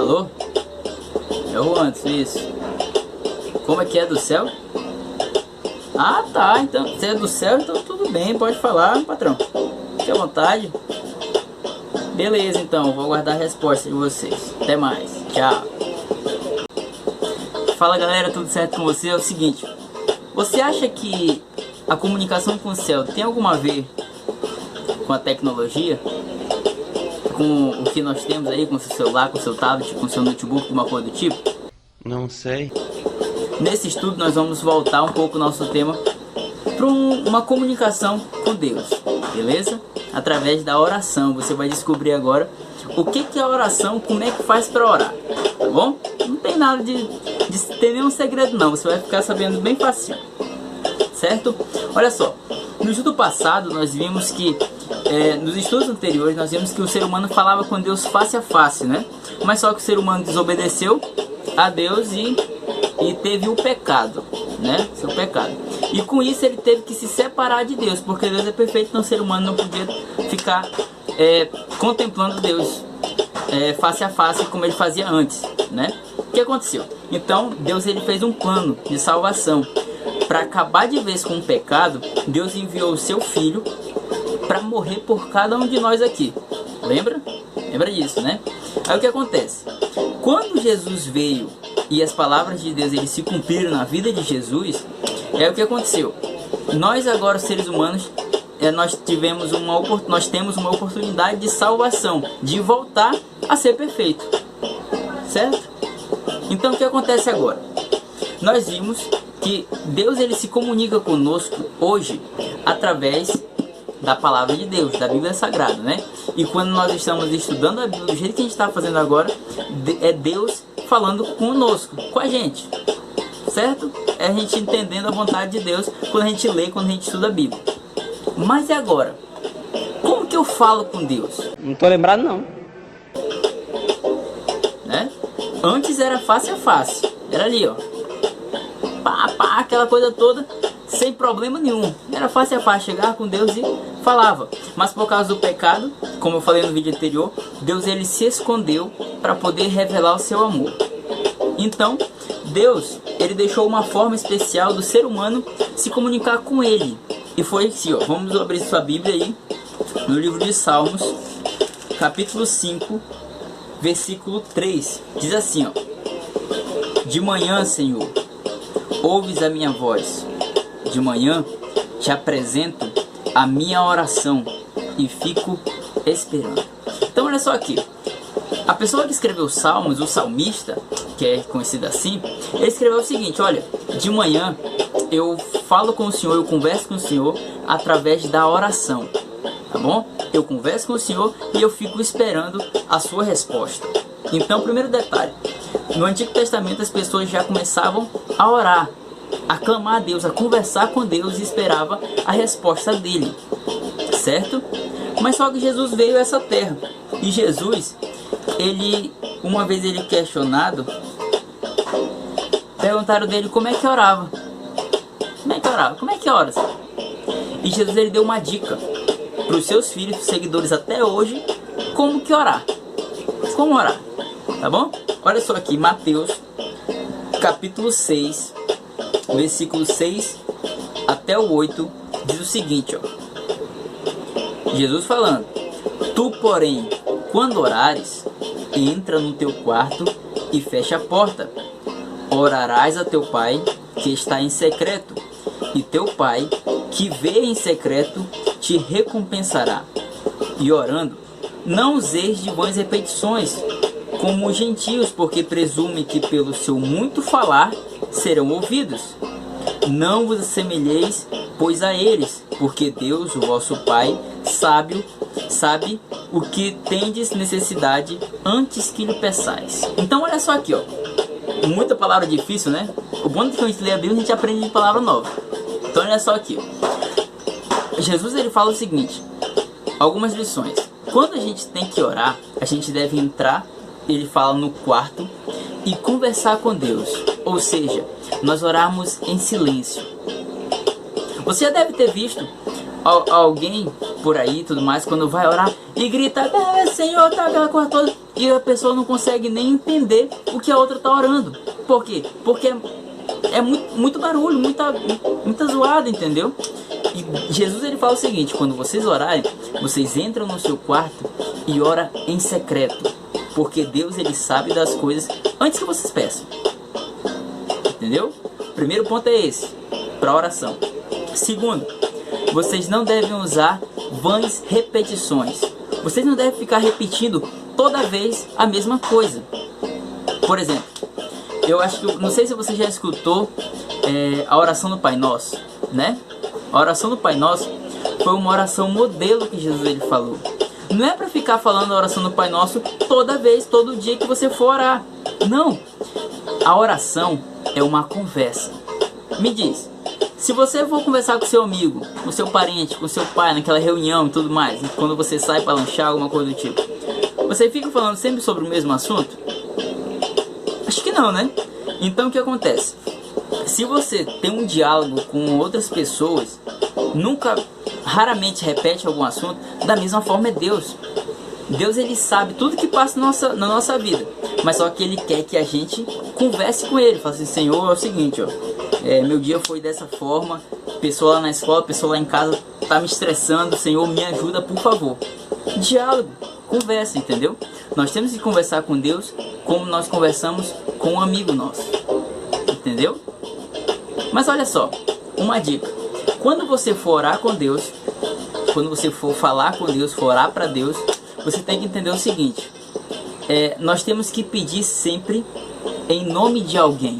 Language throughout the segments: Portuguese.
Alô? É o Anderson, isso. Como é que é do céu? Ah, tá, então, você é do céu, então tudo bem, pode falar, patrão. Fique à vontade. Beleza, então, vou aguardar a resposta de vocês. Até mais, tchau. Fala galera, tudo certo com você? É o seguinte, você acha que a comunicação com o céu tem alguma a ver com a tecnologia? Com o que nós temos aí, com o seu celular, com o seu tablet, com o seu notebook, alguma coisa do tipo? Não sei. Nesse estudo nós vamos voltar um pouco o nosso tema para uma comunicação com Deus, beleza? Através da oração. Você vai descobrir agora o que é a oração, como é que faz para orar, tá bom? Não tem nada de ter nenhum segredo não, você vai ficar sabendo bem fácil, certo? Olha só, no estudo passado nós vimos que, nos estudos anteriores nós vimos que o ser humano falava com Deus face a face, né? Mas só que o ser humano desobedeceu a Deus e teve o pecado, né? Seu pecado. E com isso ele teve que se separar de Deus, porque Deus é perfeito, então o ser humano não podia ficar contemplando Deus face a face como ele fazia antes, né? O que aconteceu? Então Deus ele fez um plano de salvação. Para acabar de vez com o pecado, Deus enviou o seu filho para morrer por cada um de nós aqui. Lembra? Lembra disso, né? Aí o que acontece? Quando Jesus veio e as palavras de Deus eles se cumpriram na vida de Jesus, o que aconteceu? Nós agora, seres humanos, nós temos uma oportunidade de salvação, de voltar a ser perfeito, certo? Então o que acontece agora? Nós vimos que Deus ele se comunica conosco hoje através da palavra de Deus, da Bíblia Sagrada, né? E quando nós estamos estudando a Bíblia do jeito que a gente está fazendo agora, é Deus falando conosco, com a gente, certo? É a gente entendendo a vontade de Deus quando a gente lê, quando a gente estuda a Bíblia. Mas e agora? Como que eu falo com Deus? Não tô lembrado não. Né? Antes era face a face, era ali, ó, pá, pá, aquela coisa toda, sem problema nenhum. Era face a face, chegar com Deus e falava. Mas por causa do pecado, como eu falei no vídeo anterior, Deus ele se escondeu para poder revelar o seu amor. Então, Deus ele deixou uma forma especial do ser humano se comunicar com ele. E foi assim, ó, vamos abrir sua Bíblia aí, no livro de Salmos, capítulo 5, versículo 3. Diz assim, ó: de manhã, Senhor, ouves a minha voz. De manhã te apresento a minha oração e fico esperando. Então olha só aqui, a pessoa que escreveu os Salmos, o salmista, que é conhecido assim, ele escreveu o seguinte: olha, de manhã eu falo com o Senhor, eu converso com o Senhor através da oração, tá bom? Eu converso com o Senhor e eu fico esperando a sua resposta. Então, primeiro detalhe, no Antigo Testamento as pessoas já começavam a orar, a clamar a Deus, a conversar com Deus e esperava a resposta dele, certo? Mas só que Jesus veio a essa terra e Jesus, uma vez ele questionado, perguntaram dele como é que orava. Como é que orava? Como é que ora? E Jesus ele deu uma dica para os seus filhos, seguidores até hoje, como que orar. Como orar, tá bom? Olha só aqui, Mateus, capítulo 6, versículo 6 até o 8, diz o seguinte, ó. Jesus falando: tu, porém, quando orares, entra no teu quarto e fecha a porta. Orarás a teu pai que está em secreto, e teu pai que vê em secreto te recompensará. E orando, não useis de vãs repetições, como os gentios, porque presumem que pelo seu muito falar serão ouvidos. Não vos assemelheis, pois, a eles, porque Deus, o vosso Pai, sabe o que tendes necessidade antes que lhe peçais. Então olha só aqui, ó, muita palavra difícil, né? O bom é que a gente lê a Bíblia, a gente aprende de palavra nova. Então olha só aqui, ó. Jesus ele fala o seguinte, algumas lições. Quando a gente tem que orar, a gente deve entrar, ele fala, no quarto e conversar com Deus. Ou seja, nós orarmos em silêncio. Você já deve ter visto alguém por aí, tudo mais, quando vai orar e grita: Senhor, tá aquela coisa toda. e a pessoa não consegue nem entender o que a outra está orando. Por quê? Porque é muito barulho, muita zoada, entendeu? E Jesus ele fala o seguinte: quando vocês orarem, vocês entram no seu quarto e ora em secreto, porque Deus ele sabe das coisas antes que vocês peçam. Entendeu? Primeiro ponto é esse, para oração. Segundo, vocês não devem usar vãs repetições. Vocês não devem ficar repetindo toda vez a mesma coisa. Por exemplo, eu acho que, não sei se você já escutou a oração do Pai Nosso, né? A oração do Pai Nosso foi uma oração modelo que Jesus ele falou. Não é para ficar falando a oração do Pai Nosso toda vez, todo dia que você for orar. Não. A oração é uma conversa. Me diz, se você for conversar com seu amigo, com seu parente, com seu pai, naquela reunião e tudo mais, quando você sai para lanchar, alguma coisa do tipo, você fica falando sempre sobre o mesmo assunto? Acho que não, né? Então o que acontece? Se você tem um diálogo com outras pessoas, raramente repete algum assunto, da mesma forma é Deus. Deus ele sabe tudo que passa na nossa vida, mas só que ele quer que a gente converse com ele. Fala assim: Senhor, é o seguinte, ó, meu dia foi dessa forma, pessoa lá na escola, pessoa lá em casa tá me estressando, Senhor, me ajuda, por favor. Diálogo, conversa, entendeu? Nós temos que conversar com Deus como nós conversamos com um amigo nosso, entendeu? Mas olha só, uma dica: quando você for orar com Deus, quando você for falar com Deus, for orar para Deus, você tem que entender o seguinte: nós temos que pedir sempre em nome de alguém.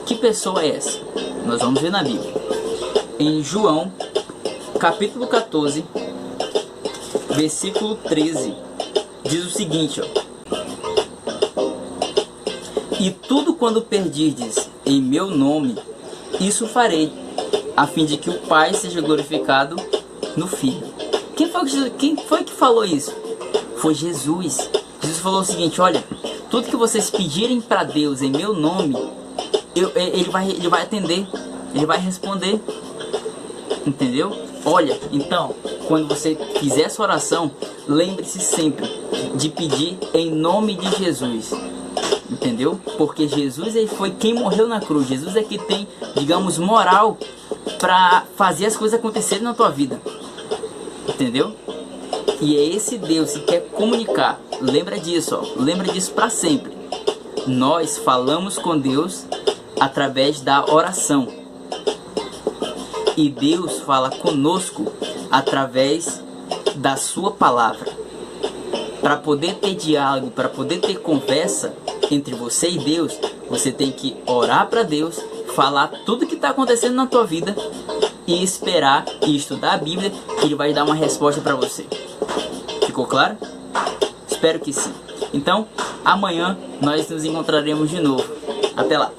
Que pessoa é essa? Nós vamos ver na Bíblia. Em João, capítulo 14, versículo 13, diz o seguinte, ó: e tudo quando perdirdes em meu nome, isso farei, a fim de que o Pai seja glorificado no Filho. Quem foi que falou isso? Foi Jesus. Jesus falou o seguinte: olha, tudo que vocês pedirem para Deus em meu nome, ele vai atender, ele vai responder. Entendeu? Olha, então, quando você fizer essa oração, lembre-se sempre de pedir em nome de Jesus. Entendeu? Porque Jesus ele foi quem morreu na cruz. Jesus é que tem, digamos, moral para fazer as coisas acontecerem na tua vida. Entendeu? E é esse Deus que quer comunicar. Lembra disso, ó. Lembra disso para sempre. Nós falamos com Deus através da oração. E Deus fala conosco através da sua palavra. Para poder ter diálogo, para poder ter conversa entre você e Deus, você tem que orar para Deus, falar tudo que está acontecendo na tua vida e esperar e estudar a Bíblia, que Ele vai dar uma resposta para você. Ficou claro? Espero que sim. Então, amanhã nós nos encontraremos de novo. Até lá!